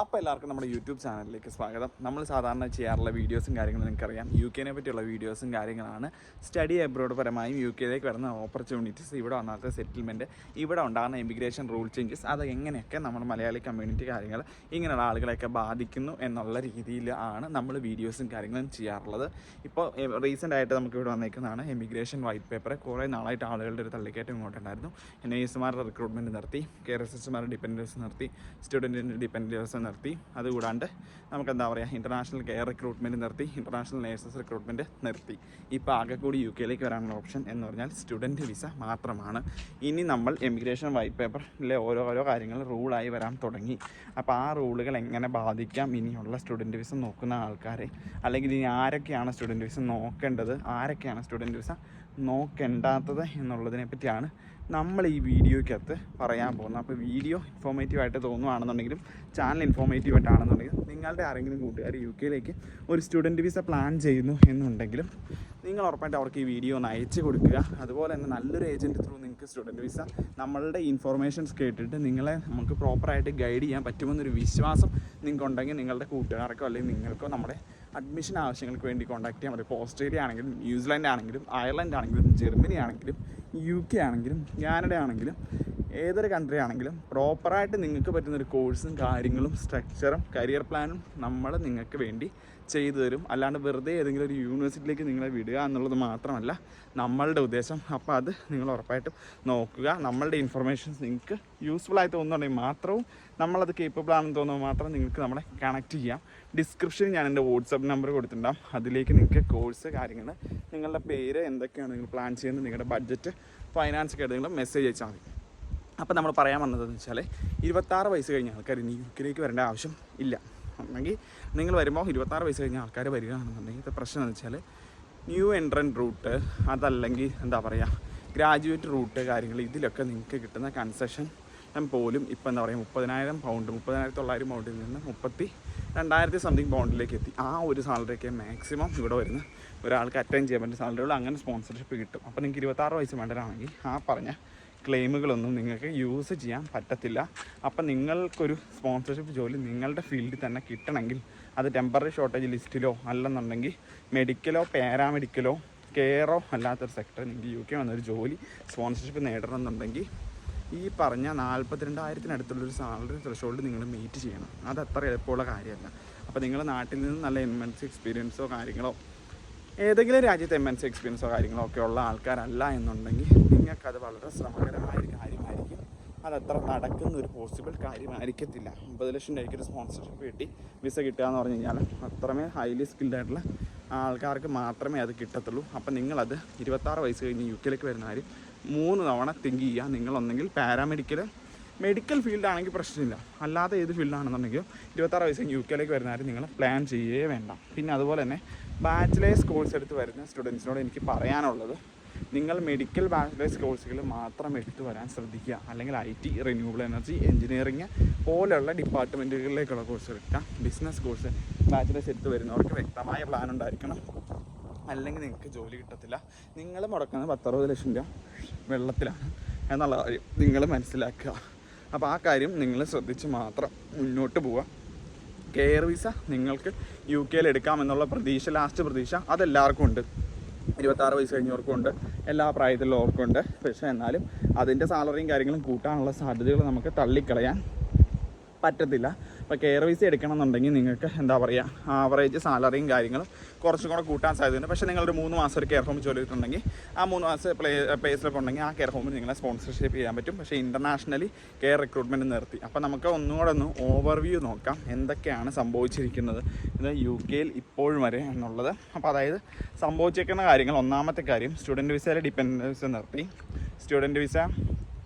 അപ്പോൾ എല്ലാവർക്കും നമ്മുടെ യൂട്യൂബ് ചാനലിലേക്ക് സ്വാഗതം. നമ്മൾ സാധാരണ ചെയ്യാറുള്ള വീഡിയോസും കാര്യങ്ങളും നിങ്ങൾക്കറിയാം. UK പറ്റിയുള്ള വീഡിയോസും കാര്യങ്ങളാണ്. സ്റ്റഡി അബ്രോഡ് പരമായും UK വരുന്ന ഓപ്പർച്യൂണിറ്റീസ്, ഇവിടെ വന്നാത്ത സെറ്റിൽമെൻറ്റ്, ഇവിടെ ഉണ്ടാകുന്ന ഇമിഗ്രേഷൻ റൂൾ ചേഞ്ചസ്, അത് എങ്ങനെയൊക്കെ നമ്മുടെ മലയാളി കമ്മ്യൂണിറ്റി കാര്യങ്ങൾ ഇങ്ങനെയുള്ള ആളുകളെയൊക്കെ ബാധിക്കുന്നു എന്നുള്ള രീതിയിലാണ് നമ്മൾ വീഡിയോസും കാര്യങ്ങളും ചെയ്യാറുള്ളത്. ഇപ്പോൾ റീസെൻ്റ് ആയിട്ട് നമുക്ക് ഇവിടെ വന്നേക്കുന്നതാണ് ഇമിഗ്രേഷൻ വൈറ്റ് പേപ്പർ. കുറേ നാളായിട്ട് ആളുകളുടെ ഒരു തള്ളിക്കയറ്റം ഇങ്ങോട്ടുണ്ടായിരുന്നു. നേഴ്സുമാരുടെ റിക്രൂട്ട്മെൻറ്റ് നിർത്തി, കെയർ അസിസ്റ്റന്റുമാരുടെ ഡിപ്പെൻഡൻസ് നിർത്തി, സ്റ്റുഡൻറ്റിൻ്റെ ഡിപ്പെൻഡൻസ് നിർത്തി. അതുകൂടാണ്ട് നമുക്ക് എന്താ പറയുക, ഇൻ്റർനാഷണൽ കെയർ റിക്രൂട്ട്മെൻറ്റ് നിർത്തി, ഇൻ്റർനാഷണൽ നേഴ്സസ് റിക്രൂട്ട്മെൻറ്റ് നിർത്തി. ഇപ്പോൾ ആകെ കൂടി UK വരാനുള്ള ഓപ്ഷൻ എന്ന് പറഞ്ഞാൽ സ്റ്റുഡൻറ്റ് വിസ മാത്രമാണ്. ഇനി നമ്മൾ എമിഗ്രേഷൻ വൈറ്റ് പേപ്പറിലെ ഓരോ കാര്യങ്ങൾ റൂളായി വരാൻ തുടങ്ങി. അപ്പോൾ ആ റൂളുകൾ എങ്ങനെ ബാധിക്കാം ഇനിയുള്ള സ്റ്റുഡൻറ്റ് വിസ നോക്കുന്ന ആൾക്കാരെ, അല്ലെങ്കിൽ ഇനി ആരൊക്കെയാണ് സ്റ്റുഡൻറ്റ് വിസ നോക്കേണ്ടത്, ആരൊക്കെയാണ് സ്റ്റുഡൻറ്റ് വിസ നോക്കേണ്ടാത്തത് എന്നുള്ളതിനെ പറ്റിയാണ് നമ്മൾ ഈ വീഡിയോയ്ക്കകത്ത് പറയാൻ പോകുന്നത്. അപ്പോൾ വീഡിയോ ഇൻഫോർമേറ്റീവായിട്ട് തോന്നുകയാണെന്നുണ്ടെങ്കിലും, ചാനൽ ഇൻഫോർമേറ്റീവായിട്ടാണെന്നുണ്ടെങ്കിലും, നിങ്ങളുടെ ആരെങ്കിലും കൂട്ടുകാർ UK ഒരു സ്റ്റുഡൻറ്റ് വിസ പ്ലാൻ ചെയ്യുന്നു എന്നുണ്ടെങ്കിലും നിങ്ങൾ ഉറപ്പായിട്ട് അവർക്ക് ഈ വീഡിയോ ഒന്ന് അയച്ചു കൊടുക്കുക. അതുപോലെ തന്നെ നല്ലൊരു ഏജൻറ്റ് ത്രൂ നിങ്ങൾക്ക് സ്റ്റുഡൻറ്റ് വിസ നമ്മളുടെ ഇൻഫോർമേഷൻസ് കേട്ടിട്ട് നിങ്ങളെ നമുക്ക് പ്രോപ്പറായിട്ട് ഗൈഡ് ചെയ്യാൻ പറ്റുമെന്നൊരു വിശ്വാസം നിങ്ങൾക്കുണ്ടെങ്കിൽ നിങ്ങളുടെ കൂട്ടുകാർക്കോ അല്ലെങ്കിൽ നിങ്ങൾക്കോ നമ്മുടെ അഡ്മിഷൻ ആവശ്യങ്ങൾക്ക് വേണ്ടി കോൺടാക്ട് ചെയ്യാൻ പറ്റും. ഇപ്പോൾ ഓസ്ട്രേലിയ ആണെങ്കിലും, ന്യൂസിലാൻഡ് ആണെങ്കിലും, അയർലൻഡ് ആണെങ്കിലും, ജർമ്മനി ആണെങ്കിലും, UK ആണെങ്കിലും, കാനഡ ആണെങ്കിലും, ഏതൊരു കൺട്രി ആണെങ്കിലും പ്രോപ്പറായിട്ട് നിങ്ങൾക്ക് പറ്റുന്നൊരു കോഴ്സും കാര്യങ്ങളും സ്ട്രക്ചറും കരിയർ പ്ലാനും നമ്മൾ നിങ്ങൾക്ക് വേണ്ടി ചെയ്തു തരും. അല്ലാണ്ട് വെറുതെ ഏതെങ്കിലും ഒരു യൂണിവേഴ്സിറ്റിയിലേക്ക് നിങ്ങളെ വിടുക എന്നുള്ളത് മാത്രമല്ല നമ്മളുടെ ഉദ്ദേശം. അപ്പോൾ അത് നിങ്ങൾ ഉറപ്പായിട്ടും നോക്കുക. നമ്മളുടെ ഇൻഫർമേഷൻസ് നിങ്ങൾക്ക് യൂസ്ഫുള്ളായി തോന്നുന്നുണ്ടെങ്കിൽ മാത്രവും, നമ്മളത് കേപ്പബിൾ ആണെന്ന് തോന്നുമ്പോൾ മാത്രം നിങ്ങൾക്ക് നമ്മളെ കണക്ട് ചെയ്യാം. ഡിസ്ക്രിപ്ഷനിൽ ഞാൻ എൻ്റെ വാട്സപ്പ് നമ്പർ കൊടുത്തിട്ടുണ്ടാകും. അതിലേക്ക് നിങ്ങൾക്ക് കോഴ്സ് കാര്യങ്ങൾ, നിങ്ങളുടെ പേര്, എന്തൊക്കെയാണ് നിങ്ങൾ പ്ലാൻ ചെയ്യുന്നത്, നിങ്ങളുടെ ബഡ്ജറ്റ്, ഫൈനാൻസ് ഒക്കെ നിങ്ങൾ മെസ്സേജ് അയച്ചാൽ മതി. അപ്പോൾ നമ്മൾ പറയാൻ വന്നതെന്ന് വെച്ചാൽ 26 വയസ്സ് കഴിഞ്ഞ ആൾക്കാർ ഇനി UK വരേണ്ട ആവശ്യം ഇല്ല. അല്ലെങ്കിൽ നിങ്ങൾ വരുമ്പോൾ 26 വയസ്സ് കഴിഞ്ഞ ആൾക്കാർ വരികയാണെന്നുണ്ടെങ്കിൽ ഇത് പ്രശ്നം എന്ന് വെച്ചാൽ ന്യൂ എൻട്രൻറ്റ് റൂട്ട്, അതല്ലെങ്കിൽ എന്താ പറയുക ഗ്രാജുവേറ്റ് റൂട്ട് കാര്യങ്ങൾ, ഇതിലൊക്കെ നിങ്ങൾക്ക് കിട്ടുന്ന കൺസെഷൻ പോലും ഇപ്പോൾ എന്താ പറയുക 30,000 പൗണ്ട്, 30,900 പൗണ്ടിൽ നിന്ന് 32,000 സംതിങ് പൗണ്ടിലേക്ക് എത്തി. ആ ഒരു സാലറിയൊക്കെ മാക്സിമം ഇവിടെ വരുന്ന ഒരാൾക്ക് അറ്റൻഡ് ചെയ്യാൻ പറ്റുന്ന സാലറികൾ, അങ്ങനെ സ്പോൺസർഷിപ്പ് കിട്ടും. അപ്പോൾ നിങ്ങൾക്ക് 26 വയസ്സ് വേണ്ടതാണെങ്കിൽ ആ പറഞ്ഞ ക്ലെയിമുകളൊന്നും നിങ്ങൾക്ക് യൂസ് ചെയ്യാൻ പറ്റത്തില്ല. അപ്പം നിങ്ങൾക്കൊരു സ്പോൺസർഷിപ്പ് ജോലി നിങ്ങളുടെ ഫീൽഡിൽ തന്നെ കിട്ടണമെങ്കിൽ അത് ടെമ്പററി ഷോർട്ടേജ് ലിസ്റ്റിലോ അല്ലെന്നുണ്ടെങ്കിൽ മെഡിക്കലോ പാരാമെഡിക്കലോ കെയറോ അല്ലാത്തൊരു സെക്ടർ നിങ്ങൾക്ക് UK വന്നൊരു ജോലി സ്പോൺസർഷിപ്പ് നേടണമെന്നുണ്ടെങ്കിൽ ഈ പറഞ്ഞ 42,000 സാലറി ത്രെഷോൾഡ് നിങ്ങൾ മീറ്റ് ചെയ്യണം. അത് അത്ര എളുപ്പമുള്ള കാര്യമല്ല. അപ്പോൾ നിങ്ങൾ നാട്ടിൽ നിന്ന് നല്ല MNC എക്സ്പീരിയൻസോ കാര്യങ്ങളോ, ഏതെങ്കിലും രാജ്യത്തെ MNC എക്സ്പീരിയൻസോ കാര്യങ്ങളോ ഒക്കെ ഉള്ള ആൾക്കാരല്ല എന്നുണ്ടെങ്കിൽ നിങ്ങൾക്കത് വളരെ ശ്രമകരമായൊരു കാര്യമായിരിക്കും. അതത്ര നടക്കുന്ന ഒരു പോസിബിൾ കാര്യമായിരിക്കത്തില്ല. 50 ലക്ഷം രൂപയ്ക്ക് ഒരു സ്പോൺസർഷിപ്പ് കിട്ടി വിസ കിട്ടുക എന്ന് പറഞ്ഞു കഴിഞ്ഞാൽ അത്രമേ ഹൈലി സ്കിൽഡ് ആയിട്ടുള്ള ആൾക്കാർക്ക് മാത്രമേ അത് കിട്ടത്തുള്ളൂ. അപ്പം നിങ്ങളത് 26 വയസ്സ് കഴിഞ്ഞ് UK വരുന്ന കാര്യം 3 തവണ തിങ്ക് ചെയ്യുക. നിങ്ങളൊന്നെങ്കിൽ പാരാമെഡിക്കൽ, മെഡിക്കൽ ഫീൽഡാണെങ്കിൽ പ്രശ്നമില്ല, അല്ലാതെ ഏത് ഫീൽഡാണെന്നുണ്ടെങ്കിലും 26 വയസ്സ് കഴിഞ്ഞ് UK വരുന്ന കാര്യം നിങ്ങൾ പ്ലാൻ ചെയ്യേ വേണ്ട. പിന്നെ അതുപോലെ തന്നെ ബാച്ചിലേഴ്സ് കോഴ്സ് എടുത്ത് വരുന്ന സ്റ്റുഡൻസിനോട് എനിക്ക് പറയാനുള്ളത്, നിങ്ങൾ മെഡിക്കൽ ബാച്ചിലേഴ്സ് കോഴ്സുകൾ മാത്രം എടുത്ത് വരാൻ ശ്രദ്ധിക്കുക. അല്ലെങ്കിൽ IT, റിന്യൂവബിൾ എനർജി, എഞ്ചിനീയറിങ് പോലെയുള്ള ഡിപ്പാർട്ട്മെൻറ്റുകളിലേക്കുള്ള കോഴ്സ് എടുക്കുക. ബിസിനസ് കോഴ്സ് ബാച്ചിലേഴ്സ് എടുത്ത് വരുന്നവർക്ക് വ്യക്തമായ പ്ലാൻ ഉണ്ടായിരിക്കണം, അല്ലെങ്കിൽ നിങ്ങൾക്ക് ജോലി കിട്ടത്തില്ല. നിങ്ങൾ മുടക്കുന്നത് 10-60 ലക്ഷം രൂപ വെള്ളത്തിലാണ് എന്നുള്ള കാര്യം നിങ്ങൾ മനസ്സിലാക്കുക. അപ്പോൾ ആ കാര്യം നിങ്ങൾ ശ്രദ്ധിച്ച് മാത്രം മുന്നോട്ട് പോവുക. കെയർ വിസ നിങ്ങൾക്ക് UK എടുക്കാമെന്നുള്ള പ്രതീക്ഷ, ലാസ്റ്റ് പ്രതീക്ഷ അതെല്ലാവർക്കും ഉണ്ട്. 26 വയസ്സ് കഴിഞ്ഞവർക്കും ഉണ്ട്, എല്ലാ പ്രായത്തിലുള്ളവർക്കും ഉണ്ട്. പക്ഷേ എന്നാലും അതിൻ്റെ സാലറിയും കാര്യങ്ങളും കൂട്ടാനുള്ള സാധ്യതകൾ നമുക്ക് തള്ളിക്കളയാൻ പറ്റത്തില്ല. ഇപ്പോൾ കെയർ വിസ എടുക്കണമെന്നുണ്ടെങ്കിൽ നിങ്ങൾക്ക് എന്താ പറയുക ആവറേജ് സാലറിയും കാര്യങ്ങളും കുറച്ചും കൂടെ കൂട്ടാൻ സാധ്യതയുണ്ട്. പക്ഷേ നിങ്ങളൊരു 3 മാസം ഒരു കെയർ ഹോമിൽ ജോലി ചെയ്തിട്ടുണ്ടെങ്കിൽ ആ 3 മാസം പ്ലേസിലൊക്കെ ഉണ്ടെങ്കിൽ ആ കെയർ ഹോമിൽ നിങ്ങളെ സ്പോൺസർഷിപ്പ് ചെയ്യാൻ പറ്റും. പക്ഷേ ഇൻ്റർനാഷണലി കെയർ റിക്രൂട്ട്മെൻറ്റ് നിർത്തി. അപ്പോൾ നമുക്ക് ഒന്നുകൂടെ ഒന്ന് ഓവർവ്യൂ നോക്കാം എന്തൊക്കെയാണ് സംഭവിച്ചിരിക്കുന്നത് ഇത് UK ഇപ്പോഴും വരെ എന്നുള്ളത്. അപ്പോൾ അതായത് സംഭവിച്ചിരിക്കുന്ന കാര്യങ്ങൾ, ഒന്നാമത്തെ കാര്യം സ്റ്റുഡൻറ്റ് വിസയിലെ ഡിപ്പെൻഡൻസ് നിർത്തി. സ്റ്റുഡൻറ്റ് വിസ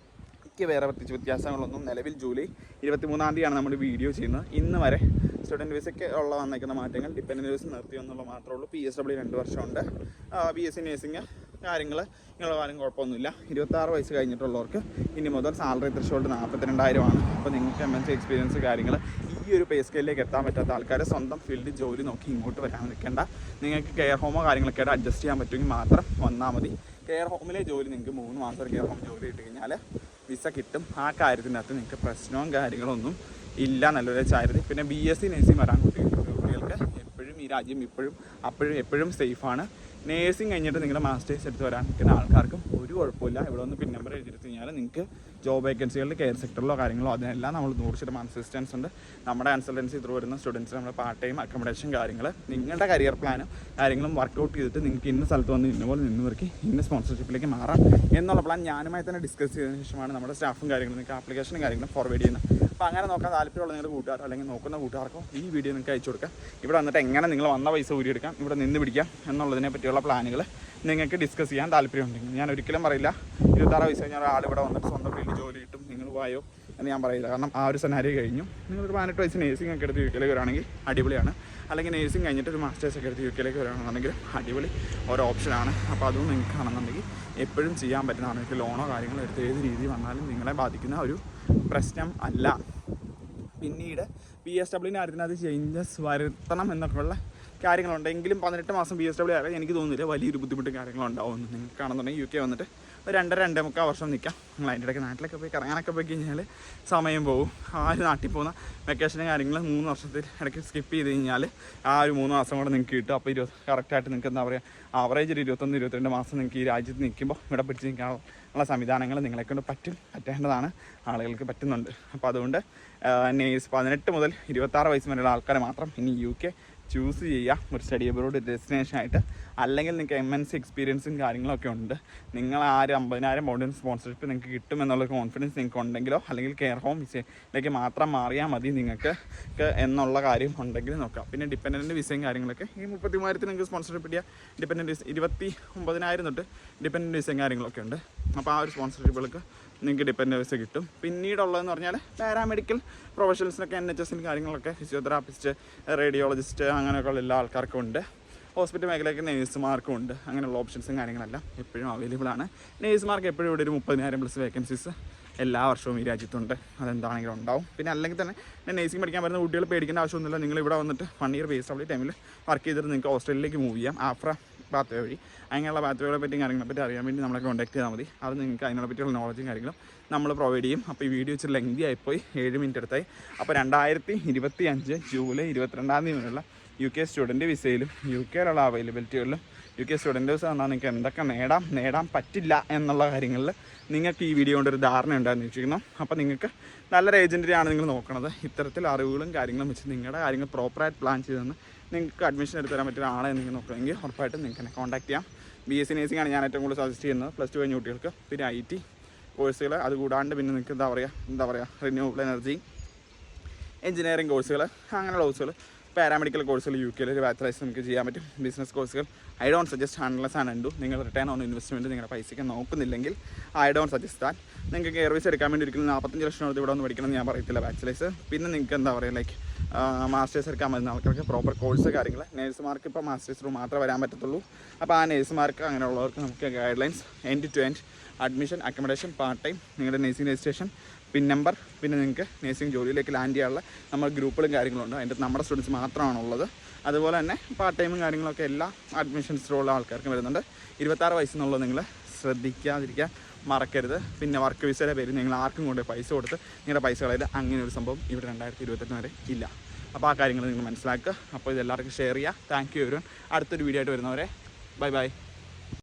വേറെ പ്രത്യേകിച്ച് വ്യത്യാസങ്ങളൊന്നും നിലവിൽ ജൂലൈ 23 നമ്മൾ വീഡിയോ ചെയ്യുന്നത്. ഇന്ന് വരെ സ്റ്റുഡൻറ്റ് വിസയ്ക്ക് വന്നേക്കുന്ന മാറ്റങ്ങൾ ഡിപ്പെൻഡൻറ്റ് വിസ നിർത്തി എന്നുള്ള മാത്രമേ ഉള്ളൂ. PSW 2 വർഷമുണ്ട്. BSc നേഴ്സിംഗ് കാര്യങ്ങൾ ഇങ്ങനെയുള്ള കാര്യം കുഴപ്പമൊന്നുമില്ല. 26 വയസ്സ് കഴിഞ്ഞിട്ടുള്ളവർക്ക് ഇനി മുതൽ സാലറി ത്രെഷോൾഡ് 42,000. അപ്പോൾ നിങ്ങൾക്ക് MNC എക്സ്പീരിയൻസ് കാര്യങ്ങൾ ഈ ഒരു പേ സ്കെയിലേക്ക് എത്താൻ പറ്റാത്ത ആൾക്കാർ സ്വന്തം ഫീൽഡിൽ ജോലി നോക്കി ഇങ്ങോട്ട് വരാൻ നിൽക്കേണ്ട. നിങ്ങൾക്ക് കെയർ ഹോമോ കാര്യങ്ങളൊക്കെ ആയിട്ട് അഡ്ജസ്റ്റ് ചെയ്യാൻ പറ്റുമെങ്കിൽ മാത്രം വന്നാൽ മതി. കെയർ ഹോമിലെ ജോലി നിങ്ങൾക്ക് 3 മാസം കെയർ ഹോം ജോലി ഇട്ട് കഴിഞ്ഞാൽ വിസ കിട്ടും. ആ കാര്യത്തിനകത്ത് നിങ്ങൾക്ക് പ്രശ്നവും കാര്യങ്ങളൊന്നും ഇല്ല നല്ലൊരു ചാരുതി. പിന്നെ BSc നേഴ്സിംഗ് വരാൻ കുട്ടികൾക്ക് എപ്പോഴും ഈ രാജ്യം എപ്പോഴും സേഫാണ്. നേഴ്സിംഗ് കഴിഞ്ഞിട്ട് നിങ്ങളുടെ മാസ്റ്റേഴ്സ് എടുത്ത് വരാൻ നിൽക്കുന്ന ആൾക്കാർക്കും ഒരു കുഴപ്പമില്ല. ഇവിടെ ഒന്ന് പിൻ നമ്പർ എഴുതിയെടുത്ത് കഴിഞ്ഞാൽ നിങ്ങൾക്ക് ജോബ് വേക്കൻസികളിൽ കെയർ സെക്ടറിലോ കാര്യങ്ങളോ അതിനെല്ലാം നമ്മൾ 100% അസിസ്റ്റൻസ് ഉണ്ട്. നമ്മുടെ കൺസൾട്ടൻസി ത്രൂ വരുന്ന സ്റ്റുഡൻസിന് നമ്മൾ പാർട്ട് ടൈം അക്കോമഡേഷൻ കാര്യങ്ങൾ നിങ്ങളുടെ കരിയർ പ്ലാനും കാര്യങ്ങളും വർക്കൗട്ട് ചെയ്തിട്ട് നിങ്ങൾക്ക് ഇന്ന സ്ഥലത്ത് വന്ന് ഇന്നപോലെ നിന്ന് നിർക്കി ഇന്ന സ്പോൺസർഷിപ്പിലേക്ക് മാറാം എന്നുള്ള പ്ലാൻ ഞാനുമായി തന്നെ ഡിസ്കസ് ചെയ്തതിന് ശേഷമാണ് നമ്മുടെ സ്റ്റാഫും കാര്യങ്ങളും നിങ്ങൾക്ക് ആപ്ലിക്കേഷനും കാര്യങ്ങളും ഫോർവേഡ് ചെയ്യുന്നത്. അപ്പോൾ അങ്ങനെ നോക്കാൻ താല്പര്യമുള്ള നിങ്ങളുടെ കൂട്ടുകാർ അല്ലെങ്കിൽ നോക്കുന്ന കൂട്ടുകാർക്കോ ഈ വീഡിയോ നിങ്ങൾക്ക് അയച്ചു കൊടുക്കാം. ഇവിടെ വന്നിട്ട് എങ്ങനെ നിങ്ങൾ വന്ന പൈസ ഊരിയെടുക്കാം, ഇവിടെ നിന്ന് പിടിക്കാം എന്നുള്ളതിനെ പറ്റിയുള്ള പ്ലാനുകൾ നിങ്ങൾക്ക് ഡിസ്കസ് ചെയ്യാൻ താല്പര്യമുണ്ടെങ്കിൽ ഞാൻ ഒരിക്കലും പറയില്ല 26 വയസ്സ് കഴിഞ്ഞാൽ ഒരാൾ ഇവിടെ വന്നിട്ട് സ്വന്തം ഫീൽഡ് ജോലി കിട്ടും നിങ്ങൾ പോയോ എന്ന് ഞാൻ പറയില്ല. കാരണം ആ ഒരു സെനാരിയോ കഴിഞ്ഞു. നിങ്ങളൊരു 18 വയസ്സ് നേഴ്സിംഗ് ഒക്കെ എടുത്ത് UK വരികയാണെങ്കിൽ അടിപൊളിയാണ്. അല്ലെങ്കിൽ നേഴ്സിംഗ് കഴിഞ്ഞിട്ട് ഒരു മാസ്റ്റേഴ്സ് ഒക്കെ എടുത്ത് UK വരികയാണെന്നുണ്ടെങ്കിൽ അടിപൊളി ഒരു ഓപ്ഷനാണ്. അപ്പോൾ അതും നിങ്ങൾക്ക് ആണെന്നുണ്ടെങ്കിൽ എപ്പോഴും ചെയ്യാൻ പറ്റുന്നതാണ്. നിങ്ങൾക്ക് ലോണോ കാര്യങ്ങളോ എടുത്ത് ഏത് രീതി വന്നാലും നിങ്ങളെ ബാധിക്കുന്ന ഒരു പ്രശ്നം അല്ല. പിന്നീട് PSWൻ്റെ കാര്യത്തിനകത്ത് ചേഞ്ചസ് വരുത്തണം എന്നൊക്കെയുള്ള കാര്യങ്ങളുണ്ടെങ്കിലും 18 മാസം PSW ആയാലും എനിക്ക് തോന്നുന്നില്ല വലിയൊരു ബുദ്ധിമുട്ടും കാര്യങ്ങളുണ്ടാവുമെന്ന്. നിങ്ങൾക്കാണെന്നുണ്ടെങ്കിൽ UK വന്നിട്ട് ഒരു 2-2.25 വർഷം നിൽക്കാം. നിങ്ങൾ അതിൻ്റെ ഇടയ്ക്ക് നാട്ടിലൊക്കെ പോയി കറങ്ങാനൊക്കെ പോയി കഴിഞ്ഞാൽ സമയം പോകും. ആ ഒരു നാട്ടിൽ പോകുന്ന വെക്കേഷനും കാര്യങ്ങൾ 3 വർഷത്തിൽ ഇടയ്ക്ക് സ്കിപ്പ് ചെയ്ത് കഴിഞ്ഞാൽ ആ ഒരു 3 മാസം കൂടെ നിങ്ങൾക്ക് കിട്ടും. അപ്പോൾ കറക്റ്റായിട്ട് നിങ്ങൾക്ക് എന്താ പറയുക ആവറേജ് ഒരു 21-22 മാസം നിങ്ങൾക്ക് ഈ രാജ്യത്ത് നിൽക്കുമ്പോൾ ഇവിടെ പിടിച്ച് നിൽക്കാനുള്ള സംവിധാനങ്ങൾ നിങ്ങളെക്കൊണ്ട് പറ്റേണ്ടതാണ്. ആളുകൾക്ക് പറ്റുന്നുണ്ട്. അപ്പോൾ അതുകൊണ്ട് 18 മുതൽ 26 വയസ്സ് വരെയുള്ള ആൾക്കാരെ മാത്രം ഇനി UK ചൂസ് ചെയ്യുക ഒരു സ്റ്റഡി അബ്രോഡ് ഡെസ്റ്റിനേഷനായിട്ട്. അല്ലെങ്കിൽ നിങ്ങൾക്ക് MNC എക്സ്പീരിയൻസും കാര്യങ്ങളൊക്കെ ഉണ്ട്. നിങ്ങൾ ആ ഒരു 50,000 പൗണ്ടിന് സ്പോൺസർഷിപ്പ് നിങ്ങൾക്ക് കിട്ടുമെന്നുള്ള കോൺഫിഡൻസ് നിങ്ങൾക്ക് ഉണ്ടെങ്കിലോ അല്ലെങ്കിൽ കെയർ ഹോം വിസയിലേക്ക് മാത്രം മാറിയാൽ മതി നിങ്ങൾക്ക് എന്നുള്ള കാര്യം ഉണ്ടെങ്കിൽ നോക്കാം. പിന്നെ ഡിപ്പെൻഡൻറ്റ് വിസയും കാര്യങ്ങളൊക്കെ ഈ 33,000 നിങ്ങൾക്ക് സ്പോൺസർഷിപ്പ് കിട്ടിയ ഡിപ്പെൻഡൻറ്റ് വിസ 29,000 തൊട്ട് ഡിപ്പെൻഡൻറ്റ് വിസയും കാര്യങ്ങളൊക്കെ ഉണ്ട്. അപ്പോൾ ആ ഒരു സ്പോൺസർഷിപ്പുകൾക്ക് നിങ്ങൾക്ക് ഡിപ്പെൻഡൻറ്റ് വിസ കിട്ടും. പിന്നീടുള്ളതെന്ന് പറഞ്ഞാൽ പാരാമെഡിക്കൽ പ്രൊഫഷണൽസിനൊക്കെ NHSൻ്റെ കാര്യങ്ങളൊക്കെ ഫിസിയോതെറാപ്പിസ്റ്റ്, റേഡിയോളജിസ്റ്റ് അങ്ങനെയൊക്കെയുള്ള എല്ലാ ആൾക്കാർക്കും ഉണ്ട്. ഹോസ്പിറ്റൽ മേഖലയ്ക്ക് നേഴ്സുമാർക്കും ഉണ്ട്. അങ്ങനെയുള്ള ഓപ്ഷൻസും കാര്യങ്ങളെല്ലാം എപ്പോഴും അവൈലബിൾ ആണ്. നേഴ്സുമാർക്ക് എപ്പോഴും ഇവിടെ ഒരു 30,000+ വേക്കൻസീസ് എല്ലാ വർഷവും ഈ രാജ്യത്തുണ്ട്. അതെന്താണെങ്കിലും ഉണ്ടാവും. പിന്നെ അല്ലെങ്കിൽ തന്നെ നേഴ്സിംഗ് പഠിക്കാൻ വരുന്ന കുട്ടികൾ പേടിക്കേണ്ട ആവശ്യമൊന്നുമില്ല. നിങ്ങൾ ഇവിടെ വന്നിട്ട് 1 ഇയർ PSW ടൈമിൽ വർക്ക് ചെയ്തിട്ട് നിങ്ങൾക്ക് ഓസ്ട്രേലിയയിലേക്ക് മൂവ് ചെയ്യാം. ആഫ്ര പാത്വേ വഴി. അങ്ങനെയുള്ള പാത്വേകളെ പറ്റിയും കാര്യങ്ങളെപ്പറ്റി അറിയാൻ വേണ്ടി നമ്മളെ കോൺടാക്ട് ചെയ്താൽ മതി. അത് നിങ്ങൾക്ക് അതിനെ പറ്റിയുള്ള നോളജും കാര്യങ്ങളും നമ്മൾ പ്രൊവൈഡ് ചെയ്യും. അപ്പോൾ ഈ വീഡിയോ ഇച്ചിരി ലെങ്തി ആയിപ്പോയി, 7 മിനിറ്റ് എടുത്തായി. അപ്പോൾ 2025 ജൂലൈ 22-ാം തീയതി മുതലുള്ള UK സ്റ്റുഡൻറ്റ് വിസയിലും UKയിലുള്ള അവൈലബിലിറ്റികളിലും UK സ്റ്റുഡൻറ്റ് വിസ എന്നാൽ നിങ്ങൾക്ക് എന്തൊക്കെ നേടാൻ പറ്റില്ല എന്നുള്ള കാര്യങ്ങളിൽ നിങ്ങൾക്ക് ഈ വീഡിയോ കൊണ്ടൊരു ധാരണ ഉണ്ടാകുന്ന വെച്ചിരിക്കുന്നു. അപ്പോൾ നിങ്ങൾക്ക് നല്ലൊരു ഏജൻറ്റിനെയാണ് നിങ്ങൾ നോക്കുന്നത്. ഇത്തരത്തിൽ അറിവുകളും കാര്യങ്ങളും വെച്ച് നിങ്ങളുടെ കാര്യങ്ങൾ പ്രോപ്പറായിട്ട് പ്ലാൻ ചെയ്തെന്ന് നിങ്ങൾക്ക് അഡ്മിഷൻ എടുത്ത് തരാൻ പറ്റുന്ന ആളെ നിങ്ങൾ നോക്കുകയാണെങ്കിൽ ഉറപ്പായിട്ടും നിങ്ങൾക്ക് എന്നെ കോൺടാക്ട് ചെയ്യാം. BSc നേഴ്സിംഗ് ആണ് ഞാൻ ഏറ്റവും കൂടുതൽ സജസ്റ്റ് ചെയ്യുന്നത് +2 കഴിഞ്ഞ കുട്ടികൾക്ക്. പിന്നെ IT കോഴ്സുകൾ അതുകൂടാണ്ട് പിന്നെ നിങ്ങൾക്ക് എന്താ പറയുക റിന്യൂവബിൾ എനർജി എഞ്ചിനീയറിംഗ് കോഴ്സുകൾ അങ്ങനെയുള്ള കോഴ്സുകൾ പാരാമെഡിക്കൽ കോഴ്സുകൾ UKയിൽ ഒരു ബാച്ചലേഴ്സ് നമുക്ക് ചെയ്യാൻ പറ്റും. ബിസിനസ് കോഴ്സുകൾ I don't suggest unless and until നിങ്ങൾ റിട്ടേൺ ഓൺ ഇൻവെസ്റ്റ്മെൻറ്റ് നിങ്ങളുടെ പൈസയ്ക്ക് നോക്കുന്നില്ലെങ്കിൽ I don't suggest that. നിങ്ങൾക്ക് എയർ വിസ എടുക്കാൻ വേണ്ടി ഒരിക്കലും 45 ലക്ഷം ഇവിടെ ഒന്ന് പഠിക്കണമെന്ന് ഞാൻ പറയത്തില്ല ബാച്ചലേഴ്സ്. പിന്നെ നിങ്ങൾക്ക് എന്താ പറയുക ലൈക്ക് മാസ്റ്റേഴ്സ് എടുക്കാൻ പറ്റുന്ന ആൾക്കാർക്ക് പ്രോപ്പർ കോഴ്സ് കാര്യങ്ങൾ നേഴ്സുമാർക്ക് ഇപ്പോൾ മാസ്റ്റേഴ്സ് ത്രൂ മാത്രമേ വരാൻ പറ്റത്തുള്ളൂ. അപ്പോൾ ആ നേഴ്സുമാർക്ക് അങ്ങനെയുള്ളവർക്ക് നമുക്ക് guidelines end to end admission accommodation part time നിങ്ങളുടെ നേഴ്സിംഗ് രജിസ്ട്രേഷൻ പിൻ നമ്പർ പിന്നെ നിങ്ങൾക്ക് നേഴ്സിംഗ് ജോലിയിലേക്ക് ലാൻഡ് ചെയ്യാനുള്ള നമ്മൾ ഗ്രൂപ്പുകളും കാര്യങ്ങളുണ്ട്. അതിൻ്റെ നമ്മുടെ സ്റ്റുഡൻസ് മാത്രമാണുള്ളത്. അതുപോലെ തന്നെ പാർട്ട് ടൈമും കാര്യങ്ങളൊക്കെ എല്ലാ അഡ്മിഷൻസ് ഉള്ള ആൾക്കാർക്കും വരുന്നുണ്ട്. 26 വയസ്സെന്നുള്ളത് നിങ്ങൾ ശ്രദ്ധിക്കാതിരിക്കാൻ മറക്കരുത്. പിന്നെ വർക്ക് വിസയുടെ പേര് നിങ്ങൾ ആർക്കും കൊണ്ട് പൈസ കൊടുത്ത് നിങ്ങളുടെ പൈസ കളയത് അങ്ങനെ ഒരു സംഭവം ഇവിടെ 2028 വരെ ഇല്ല. അപ്പോൾ ആ കാര്യങ്ങൾ നിങ്ങൾ മനസ്സിലാക്കുക. അപ്പോൾ ഇതെല്ലാവർക്കും ഷെയർ ചെയ്യുക. Thank you everyone. അടുത്തൊരു വീഡിയോ ആയിട്ട് വരുന്നവരെ ബൈ.